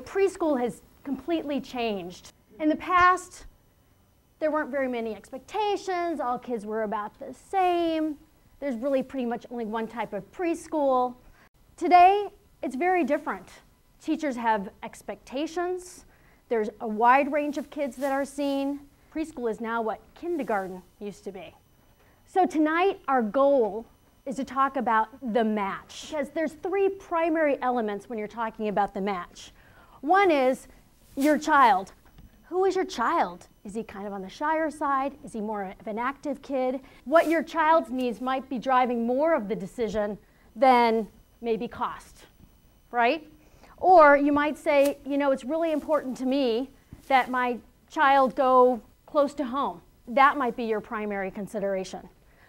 Preschool has completely changed. In the past, there weren't very many expectations. All kids were about the same. There's really pretty much only one type of preschool. Today, it's very different. Teachers have expectations. There's a wide range of kids that are seen. Preschool is now what kindergarten used to be. So tonight, our goal is to talk about the match. Because there's three primary elements when you're talking about the match. One is your child. Who is your child? Is he kind of on the shyer side? Is he more of an active kid? What your child's needs might be driving more of the decision than maybe cost, right? Or you might say, you know, it's really important to me that my child go close to home. That might be your primary consideration.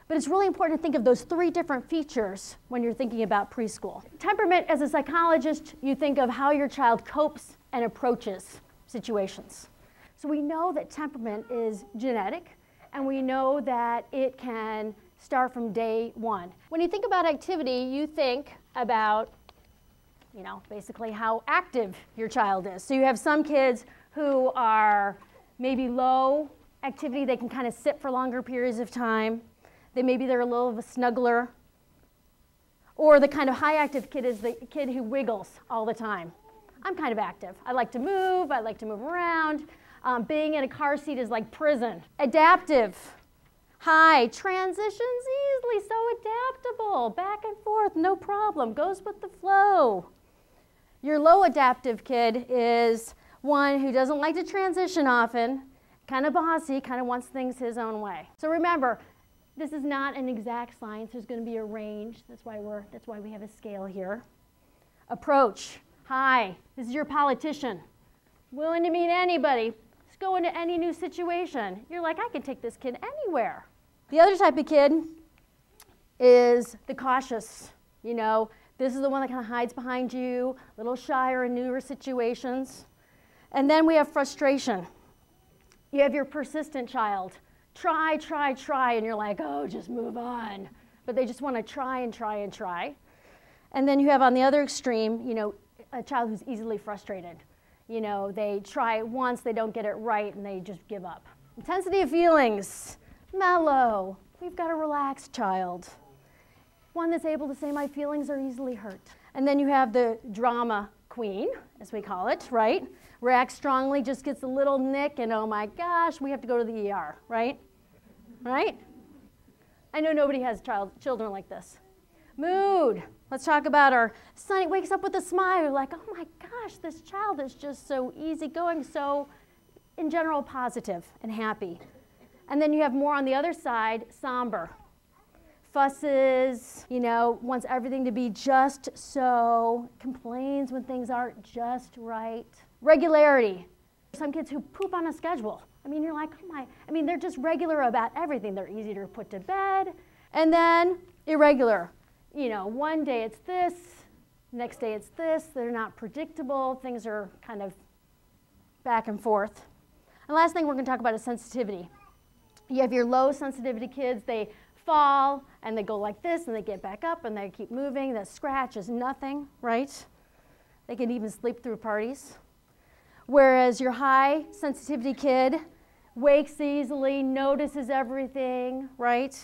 But it's really important to think of those three different features when you're thinking about preschool. Temperament, as a psychologist, you think of how your child copes and approaches situations. So we know that temperament is genetic, and we know that it can start from day one. When you think about activity, you think about, you know, basically how active your child is. So you have some kids who are maybe low activity. They can kind of sit for longer periods of time. Maybe they're a little of a snuggler. Or the kind of high active kid is the kid who wiggles all the time. I'm kind of active. I like to move around. Being in a car seat is like prison. Adaptive, high, transitions easily, so adaptable, back and forth, no problem, goes with the flow. Your low adaptive kid is one who doesn't like to transition often, kind of bossy, kind of wants things his own way. So remember, this is not an exact science. There's going to be a range. That's why we have a scale here. Approach, high. This is your politician, willing to meet anybody. Just go into any new situation. You're like, I can take this kid anywhere. The other type of kid is the cautious. You know, this is the one that kind of hides behind you, a little shyer in newer situations. And then we have frustration. You have your persistent child. Try, and you're like, oh, just move on. But they just want to try and try and try. And then you have on the other extreme, you know, a child who's easily frustrated. You know, they try it once, they don't get it right, and they just give up. Intensity of feelings, mellow. We've got a relaxed child. One that's able to say my feelings are easily hurt. And then you have the drama queen, as we call it, right? Reacts strongly, just gets a little nick, and oh my gosh, we have to go to the ER, right? Right? I know nobody has children like this. Mood. Let's talk about our son. He wakes up with a smile. You're like, oh my gosh, this child is just so easygoing, so in general positive and happy. And then you have more on the other side, somber. Fusses, you know, wants everything to be just so, complains when things aren't just right. Regularity. Some kids who poop on a schedule. I mean, you're like, oh my, I mean, they're just regular about everything. They're easy to put to bed. And then irregular. You know, one day it's this, next day it's this. They're not predictable. Things are kind of back and forth. And last thing we're going to talk about is sensitivity. You have your low sensitivity kids. They fall and they go like this and they get back up and they keep moving. The scratch is nothing, right? They can even sleep through parties. Whereas your high sensitivity kid wakes easily, notices everything, right?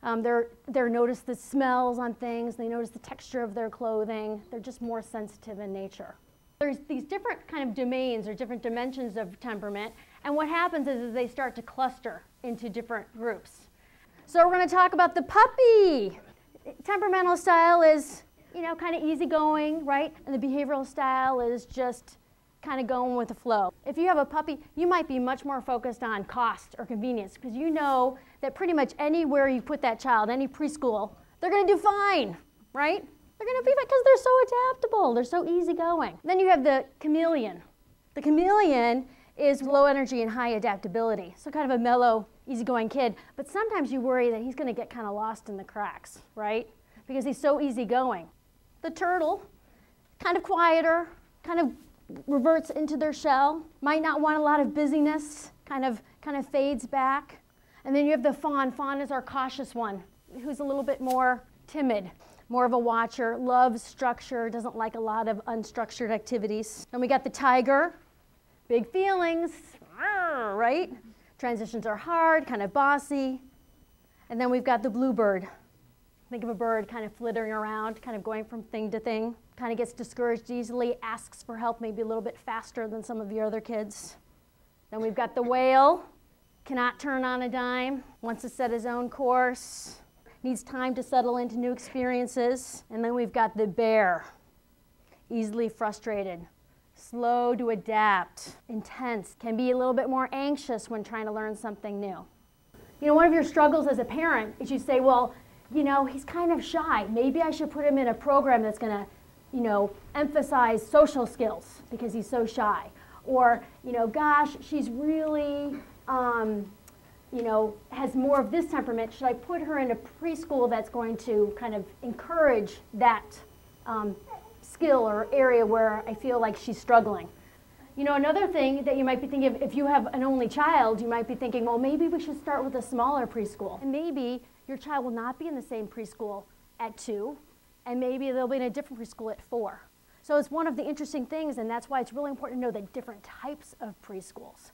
They notice the smells on things, they notice the texture of their clothing, they're just more sensitive in nature. There's these different kind of domains or different dimensions of temperament, and what happens is they start to cluster into different groups. So we're going to talk about the puppy. Temperamental style is, you know, kind of easygoing, right? And the behavioral style is just kind of going with the flow. If you have a puppy, you might be much more focused on cost or convenience because you know that pretty much anywhere you put that child, any preschool, they're going to do fine, right? They're going to be fine because they're so adaptable. They're so easygoing. Then you have the chameleon. The chameleon is low energy and high adaptability, so kind of a mellow, easygoing kid. But sometimes you worry that he's going to get kind of lost in the cracks, right? Because he's so easygoing. The turtle, kind of quieter, kind of reverts into their shell, might not want a lot of busyness, kind of fades back. And then you have the fawn. Fawn is our cautious one, who's a little bit more timid. more of a watcher, loves structure, doesn't like a lot of unstructured activities. And we got the tiger, big feelings, right? Transitions are hard, kind of bossy. And then we've got the bluebird. Think of a bird kind of flittering around, kind of going from thing to thing, kind of gets discouraged easily, asks for help maybe a little bit faster than some of your other kids. Then we've got the whale, cannot turn on a dime, wants to set his own course, needs time to settle into new experiences. And then we've got the bear, easily frustrated, slow to adapt, intense, can be a little bit more anxious when trying to learn something new. You know, one of your struggles as a parent is you say, well, you know, he's kind of shy. Maybe I should put him in a program that's going to, you know, emphasize social skills because he's so shy. Or, you know, gosh, she's really, you know, has more of this temperament. Should I put her in a preschool that's going to kind of encourage that skill or area where I feel like she's struggling? You know, another thing that you might be thinking of, if you have an only child, you might be thinking, well, maybe we should start with a smaller preschool. And maybe your child will not be in the same preschool at 2, and maybe they'll be in a different preschool at 4. So it's one of the interesting things, and that's why it's really important to know the different types of preschools.